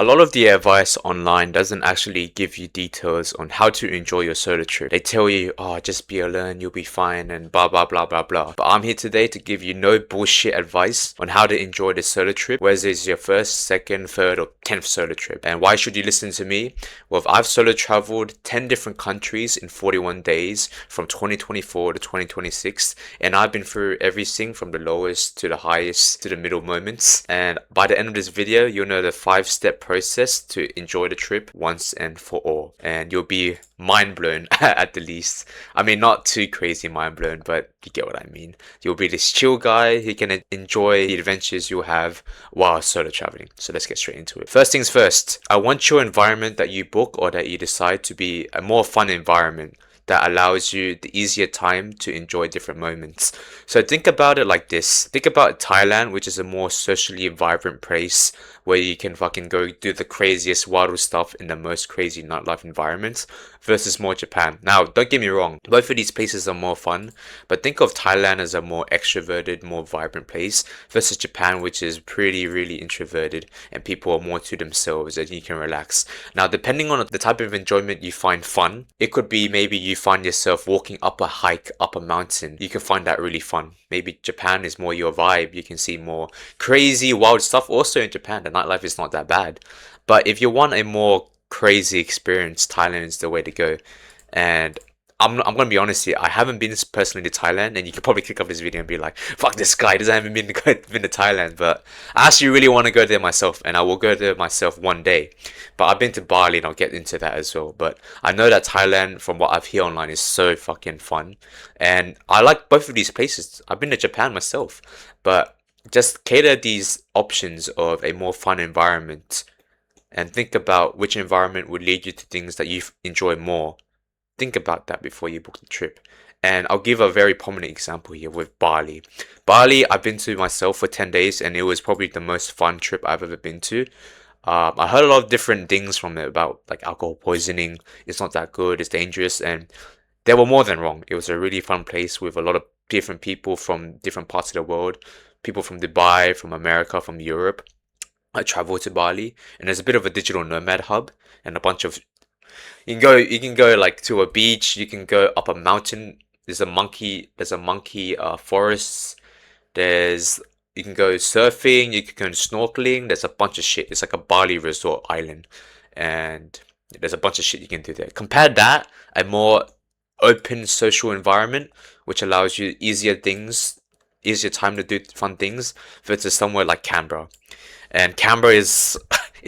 A lot of the advice online doesn't actually give you details on how to enjoy your solo trip. They tell you, oh, just be alone, you'll be fine, and blah blah blah blah blah. But I'm here today to give you no bullshit advice on how to enjoy the solo trip, whether it's your first, second, third, or 10th solo trip. And why should you listen to me? Well, I've solo traveled 10 different countries in 41 days from 2024 to 2026, and I've been through everything from the lowest to the highest to the middle moments. And by the end of this video, you'll know the 5-step process to enjoy the trip once and for all, and you'll be mind blown at the least. I mean, not too crazy mind blown, but you get what I mean. You'll be this chill guy who can enjoy the adventures you'll have while solo traveling. So let's get straight into it. First things first, I want your environment that you book or that you decide to be a more fun environment that allows you the easier time to enjoy different moments. So think about it like this. Think about Thailand, which is a more socially vibrant place where you can fucking go do the craziest, wildest stuff in the most crazy nightlife environments, versus more Japan. Now, don't get me wrong, both of these places are more fun, but think of Thailand as a more extroverted, more vibrant place versus Japan, which is pretty, really introverted and people are more to themselves and you can relax. Now, depending on the type of enjoyment you find fun, it could be maybe you find yourself walking up a hike, up a mountain. You can find that really fun. Maybe Japan is more your vibe. You can see more crazy, wild stuff also in Japan. The nightlife is not that bad. But if you want a more crazy experience, Thailand is the way to go. And I'm gonna be honest here, I haven't been personally to Thailand, and you could probably click off this video and be like, fuck this guy, doesn't haven't been to Thailand, but I actually really want to go there myself, and I will go there myself one day. But I've been to Bali, and I'll get into that as well. But I know that Thailand, from what I've heard online, is so fucking fun, and I like both of these places. I've been to Japan myself, but just cater these options of a more fun environment, and think about which environment would lead you to things that you enjoy more. Think about that before you book the trip. And I'll give a very prominent example here with Bali. Bali, I've been to myself for 10 days and it was probably the most fun trip I've ever been to. I heard a lot of different things from it about like alcohol poisoning. It's not that good, it's dangerous, and they were more than wrong. It was a really fun place with a lot of different people from different parts of the world. People from Dubai, from America, from Europe. I traveled to Bali and there's a bit of a digital nomad hub and a bunch of you can go like to a beach, you can go up a mountain. There's a monkey forest. There's you can go surfing, you can go snorkeling, there's a bunch of shit. It's like a Bali resort island. And there's a bunch of shit you can do there. Compare that, a more open social environment, which allows you easier time to do fun things, versus somewhere like Canberra. And Canberra is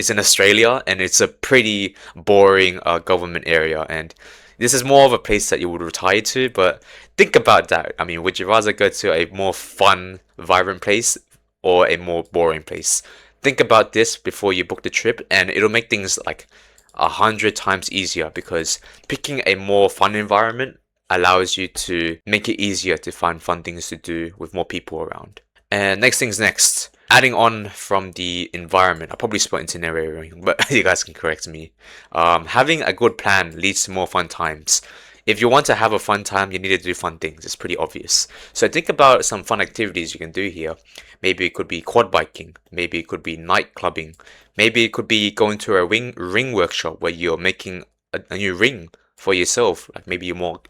in Australia, and it's a pretty boring government area. And this is more of a place that you would retire to. But think about that. I mean, would you rather go to a more fun, vibrant place or a more boring place? Think about this before you book the trip, and it'll make things like 100 times easier, because picking a more fun environment allows you to make it easier to find fun things to do with more people around. And next things next, adding on from the environment, I probably spelled itinerary wrong, but you guys can correct me. Having a good plan leads to more fun times. If you want to have a fun time, you need to do fun things. It's pretty obvious. So think about some fun activities you can do here. Maybe it could be quad biking. Maybe it could be night clubbing. Maybe it could be going to a ring workshop where you're making a new ring for yourself. Like maybe you're more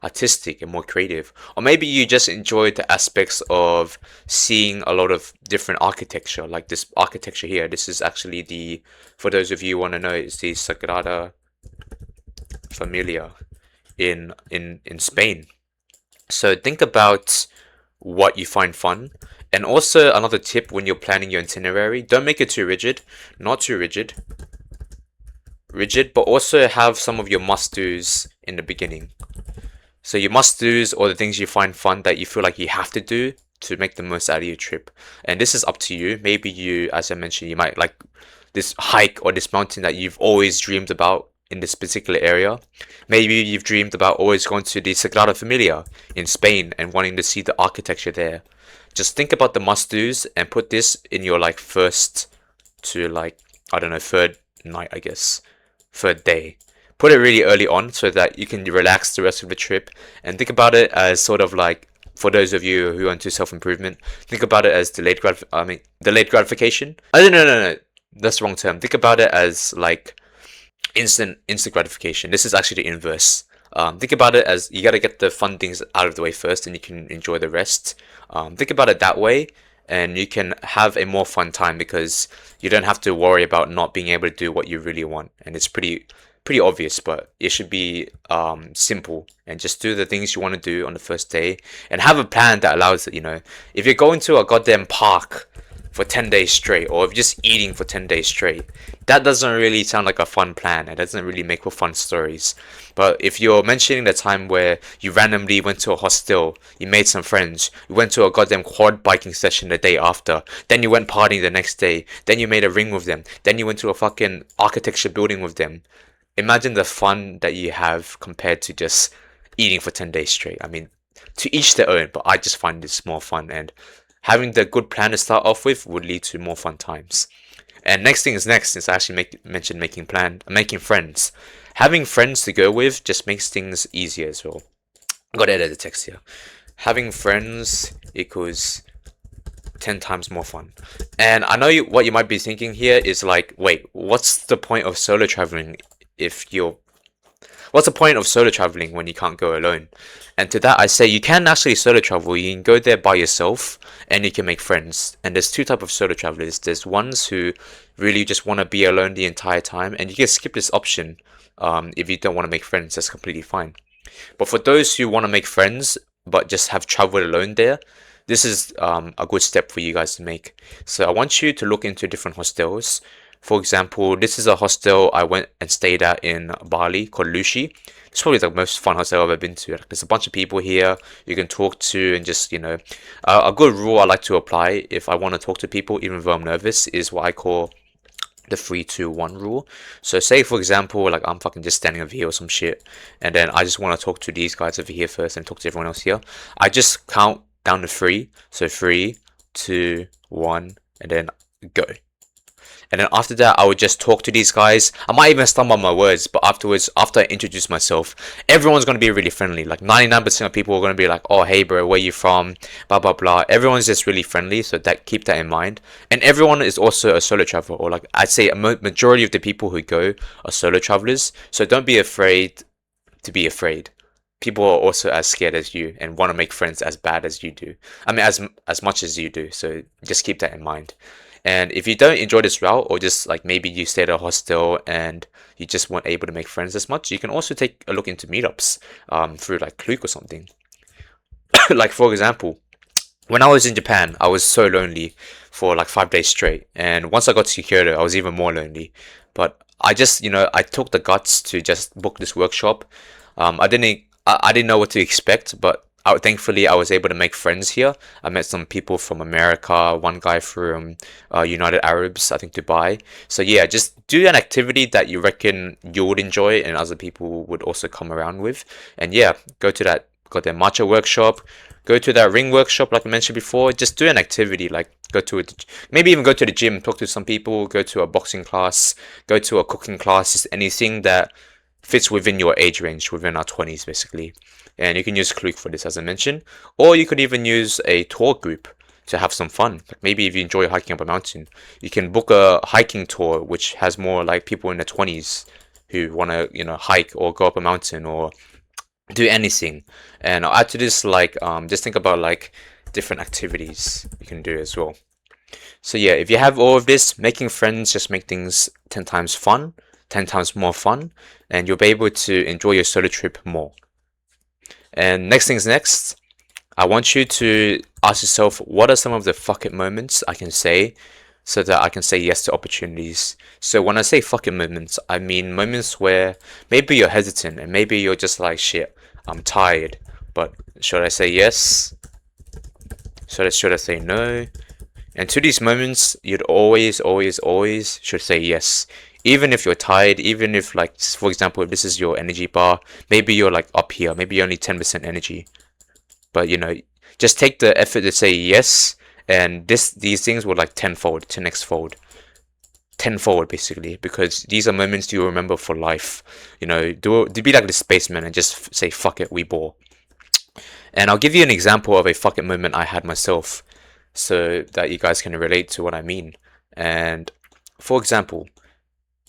artistic and more creative, or maybe you just enjoy the aspects of seeing a lot of different architecture, like this architecture here. This is actually for those of you who want to know, it's the Sagrada Familia in Spain. So think about what you find fun. And also another tip when you're planning your itinerary, don't make it too rigid. Not too rigid, but also have some of your must-dos in the beginning. So your must-dos, or the things you find fun that you feel like you have to do to make the most out of your trip. And this is up to you. Maybe you, as I mentioned, you might like this hike or this mountain that you've always dreamed about in this particular area. Maybe you've dreamed about always going to the Sagrada Familia in Spain and wanting to see the architecture there. Just think about the must-dos and put this in your like first to like, I don't know, third night, I guess. Third day. Put it really early on so that you can relax the rest of the trip, and think about it as sort of like, for those of you who are into self-improvement, think about it as delayed gratification. Oh, no. That's the wrong term. Think about it as like instant gratification. This is actually the inverse. Think about it as you got to get the fun things out of the way first, and you can enjoy the rest. Think about it that way, and you can have a more fun time because you don't have to worry about not being able to do what you really want. And it's pretty obvious, but it should be simple and just do the things you want to do on the first day, and have a plan that allows it. If you're going to a goddamn park for 10 days straight, or if you're just eating for 10 days straight, that doesn't really sound like a fun plan. It doesn't really make for fun stories. But if you're mentioning the time where you randomly went to a hostel, you made some friends, you went to a goddamn quad biking session the day after, then you went partying the next day, then you made a ring with them, then you went to a fucking architecture building with them. Imagine the fun that you have compared to just eating for 10 days straight. I mean, to each their own, but I just find this more fun, and having the good plan to start off with would lead to more fun times. And next thing is next, since I actually mentioned making friends. Having friends to go with just makes things easier as well. I gotta edit the text here. Having friends equals 10 times more fun. And I know what you might be thinking here is like, wait, what's the point of solo traveling if you're what's the point of solo traveling when you can't go alone? And to that, I say you can actually solo travel. You can go there by yourself and you can make friends. And there's two types of solo travelers. There's ones who really just want to be alone the entire time, and you can skip this option if you don't want to make friends. That's completely fine. But for those who want to make friends but just have traveled alone there, this is a good step for you guys to make. So I want you to look into different hostels. For example, this is a hostel I went and stayed at in Bali called Lushi. It's probably the most fun hostel I've ever been to. Like, there's a bunch of people here you can talk to, and just, a good rule I like to apply if I want to talk to people, even though I'm nervous, is what I call the 3-2-1 rule. So say for example, like I'm fucking just standing over here or some shit, and then I just want to talk to these guys over here first and talk to everyone else here. I just count down to three. So 3, 2, 1, and then go. And then after that, I would just talk to these guys. I might even stumble on my words, but afterwards, after I introduce myself, everyone's going to be really friendly. Like 99% of people are going to be like, oh, hey bro, where you from? Blah, blah, blah. Everyone's just really friendly, so keep that in mind. And everyone is also a solo traveler, or like I'd say a majority of the people who go are solo travelers. So don't be afraid to be afraid. People are also as scared as you and want to make friends as bad as you do. I mean, as much as you do. So just keep that in mind. And if you don't enjoy this route, or just like maybe you stay at a hostel and you just weren't able to make friends as much, you can also take a look into meetups through like Klook or something. Like for example, when I was in Japan, I was so lonely for like 5 days straight. And once I got to Kyoto, I was even more lonely. But I just, I took the guts to just book this workshop. I didn't know what to expect, but thankfully I was able to make friends here. I met some people from America, one guy from United Arabs, I think Dubai. So yeah, just do an activity that you reckon you would enjoy and other people would also come around with. And yeah, go to that goddamn matcha workshop, go to that ring workshop like I mentioned before. Just do an activity, like maybe even go to the gym, talk to some people, go to a boxing class, go to a cooking class, just anything that fits within your age range, within our 20s basically. And you can use Klook for this, as I mentioned, or you could even use a tour group to have some fun. Like maybe if you enjoy hiking up a mountain, you can book a hiking tour which has more like people in their 20s who want to hike or go up a mountain or do anything. And I'll add to this, like just think about like different activities you can do as well. So yeah, if you have all of this, making friends just make things 10 times fun, 10 times more fun, and you'll be able to enjoy your solo trip more. And next things next, I want you to ask yourself, what are some of the fuck it moments I can say so that I can say yes to opportunities? So when I say fuck it moments, I mean moments where maybe you're hesitant and maybe you're just like, shit, I'm tired, but should I say yes? Should I say no? And to these moments, you'd always should say yes. Even if you're tired, even if, like, for example, if this is your energy bar, maybe you're like up here, maybe you're only 10% energy. But just take the effort to say yes, and these things will like tenfold, 10x fold. Tenfold basically, because these are moments you'll remember for life. Do be like the spaceman and just say fuck it, we bore. And I'll give you an example of a fuck it moment I had myself, so that you guys can relate to what I mean. And For example,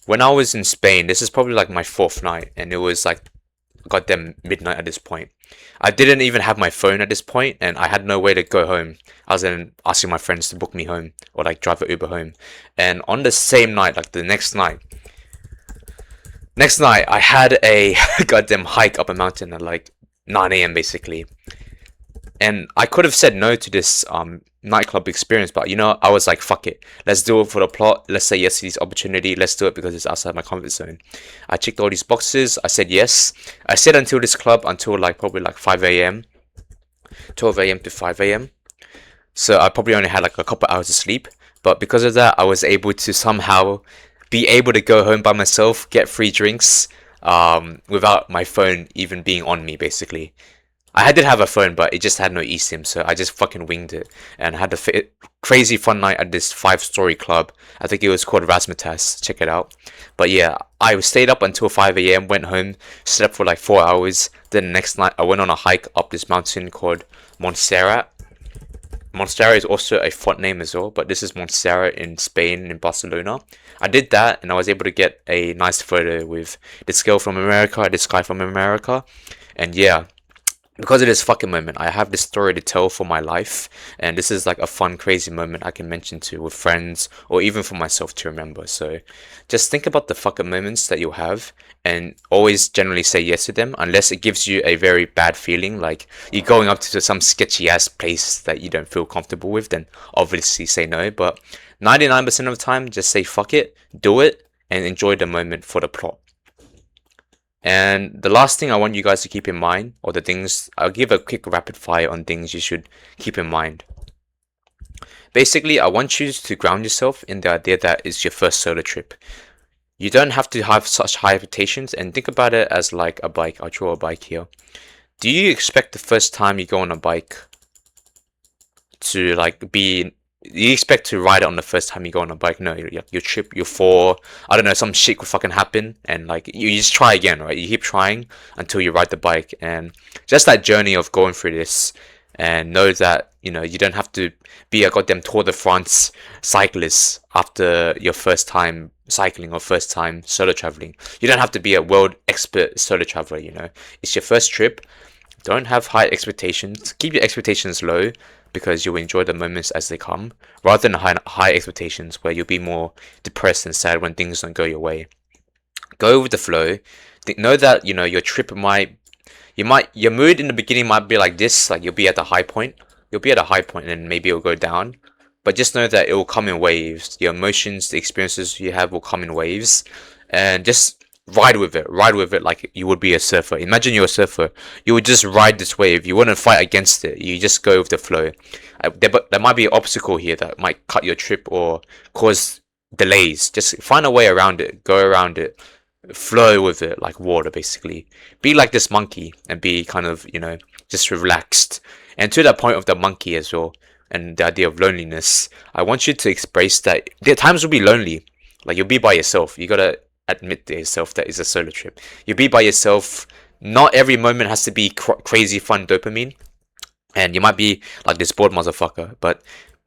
when I was in Spain, this is probably like my fourth night, and it was like goddamn midnight at this point. I didn't even have my phone at this point, and I had no way to go home. I was then asking my friends to book me home or like drive an Uber home. And on the same night, like the next night, I had a goddamn hike up a mountain at like 9 a.m. basically. And I could have said no to this nightclub experience, but you know, I was like, fuck it. Let's do it for the plot. Let's say yes to this opportunity. Let's do it because it's outside my comfort zone. I checked all these boxes. I said yes. I stayed until this club until like probably like 5 a.m. 12 a.m. to 5 a.m. So I probably only had like a couple hours of sleep. But because of that, I was able to somehow be able to go home by myself, get free drinks, without my phone even being on me, basically. I did have a phone, but it just had no eSIM, so I just fucking winged it and had a crazy fun night at this 5-story club. I think it was called Razzmatazz. Check it out. But yeah, I stayed up until 5 a.m., went home, slept for like 4 hours. Then the next night, I went on a hike up this mountain called Montserrat. Montserrat is also a font name as well, but this is Montserrat in Spain, in Barcelona. I did that, and I was able to get a nice photo with this girl from America, this guy from America. And yeah, because of this fucking moment, I have this story to tell for my life, and this is like a fun, crazy moment I can mention to with friends or even for myself to remember. So just think about the fucking moments that you'll have and always generally say yes to them unless it gives you a very bad feeling, like you're going up to some sketchy ass place that you don't feel comfortable with, then obviously say no. But 99% of the time, just say fuck it, do it, and enjoy the moment for the plot. And the last thing I want you guys to keep in mind, or the things, I'll give a quick rapid fire on things you should keep in mind. Basically, I want you to ground yourself in the idea that it's your first solo trip. You don't have to have such high expectations, and think about it as like a bike. I'll draw a bike here. Do you expect the first time you go on a bike to like be you expect to ride it on the first time you go on a bike? No, you trip, you fall, I don't know, some shit could fucking happen, and like you just try again, right? You keep trying until you ride the bike, and just that journey of going through this, and know that you know you don't have to be a goddamn Tour de France cyclist after your first time cycling or first time solo traveling. You don't have to be a world expert solo traveler. You know, it's your first trip. Don't have high expectations. Keep your expectations low because you'll enjoy the moments as they come, rather than high expectations where you'll be more depressed and sad when things don't go your way. Go with the flow. Know that you know your trip your mood in the beginning might be like this, like you'll be at the high point. You'll be at a high point and maybe it'll go down. But just know that it will come in waves. Your emotions, the experiences you have will come in waves. And just ride with it. Ride with it like you would be a surfer. Imagine you're a surfer. You would just ride this wave. You wouldn't fight against it. You just go with the flow. There might be an obstacle here that might cut your trip or cause delays. Just find a way around it. Go around it. Flow with it like water, basically. Be like this monkey and be kind of, you know, just relaxed. And to that point of the monkey as well, and the idea of loneliness, I want you to embrace that. There times will be lonely. Like you'll be by yourself. You gotta admit to yourself that it's a solo trip. You'll be by yourself. Not every moment has to be crazy fun dopamine. And you might be like this bored motherfucker, but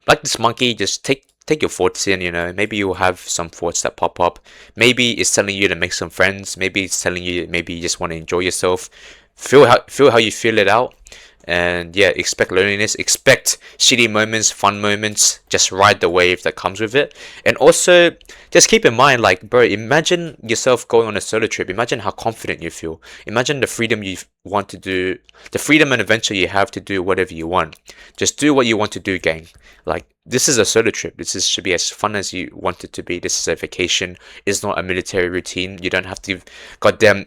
like this monkey, just take your thoughts in, you know. Maybe you'll have some thoughts that pop up. Maybe it's telling you to make some friends. Maybe it's telling you maybe you just want to enjoy yourself. Feel how you feel it out. And yeah, expect loneliness, expect shitty moments, fun moments, just ride the wave that comes with it. And also, just keep in mind, like, bro, imagine yourself going on a solo trip. Imagine how confident you feel. Imagine the freedom you want to do, the freedom and adventure you have to do whatever you want. Just do what you want to do, gang. Like, this is a solo trip. Should be as fun as you want it to be. This is a vacation. It's not a military routine. You don't have to, goddamn,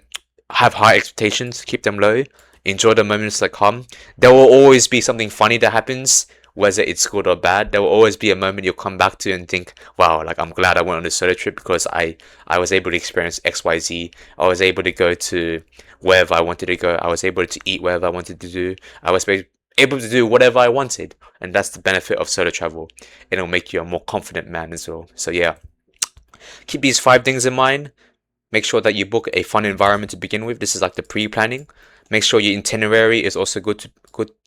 have high expectations. Keep them low. Enjoy the moments that come. There will always be something funny that happens, whether it's good or bad. There will always be a moment you'll come back to and think, wow, like I'm glad I went on this solo trip because I was able to experience XYZ. I was able to go to wherever I wanted to go. I was able to eat wherever I wanted to do. I was able to do whatever I wanted. And that's the benefit of solo travel. It'll make you a more confident man as well. So yeah, keep these 5 things in mind. Make sure that you book a fun environment to begin with. This is like the pre-planning. Make sure your itinerary is also good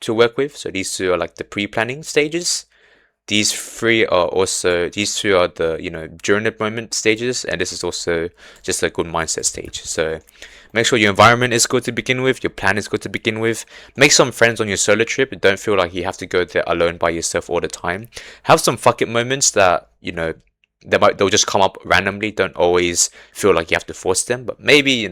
to work with. So these two are like the pre-planning stages. these three are also, these two are the, during the moment stages, and this is also just a good mindset stage. So make sure your environment is good to begin with, your plan is good to begin with. Make some friends on your solo trip. Don't feel like you have to go there alone by yourself all the time. Have some fuck it moments that, they'll just come up randomly. Don't always feel like you have to force them, but maybe,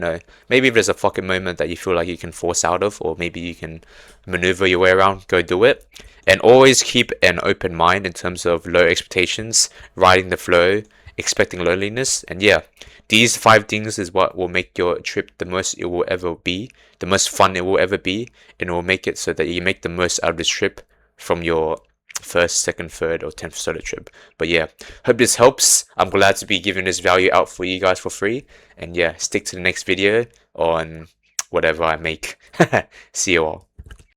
maybe if there's a fucking moment that you feel like you can force out of, or maybe you can maneuver your way around, go do it. And always keep an open mind in terms of low expectations, riding the flow, expecting loneliness. And yeah, these 5 things is what will make your trip the most it will ever be, the most fun it will ever be, and it will make it so that you make the most out of this trip from your first, second, third, or 10th solo trip. But yeah, hope this helps. I'm glad to be giving this value out for you guys for free. And yeah, stick to the next video on whatever I make. See you all.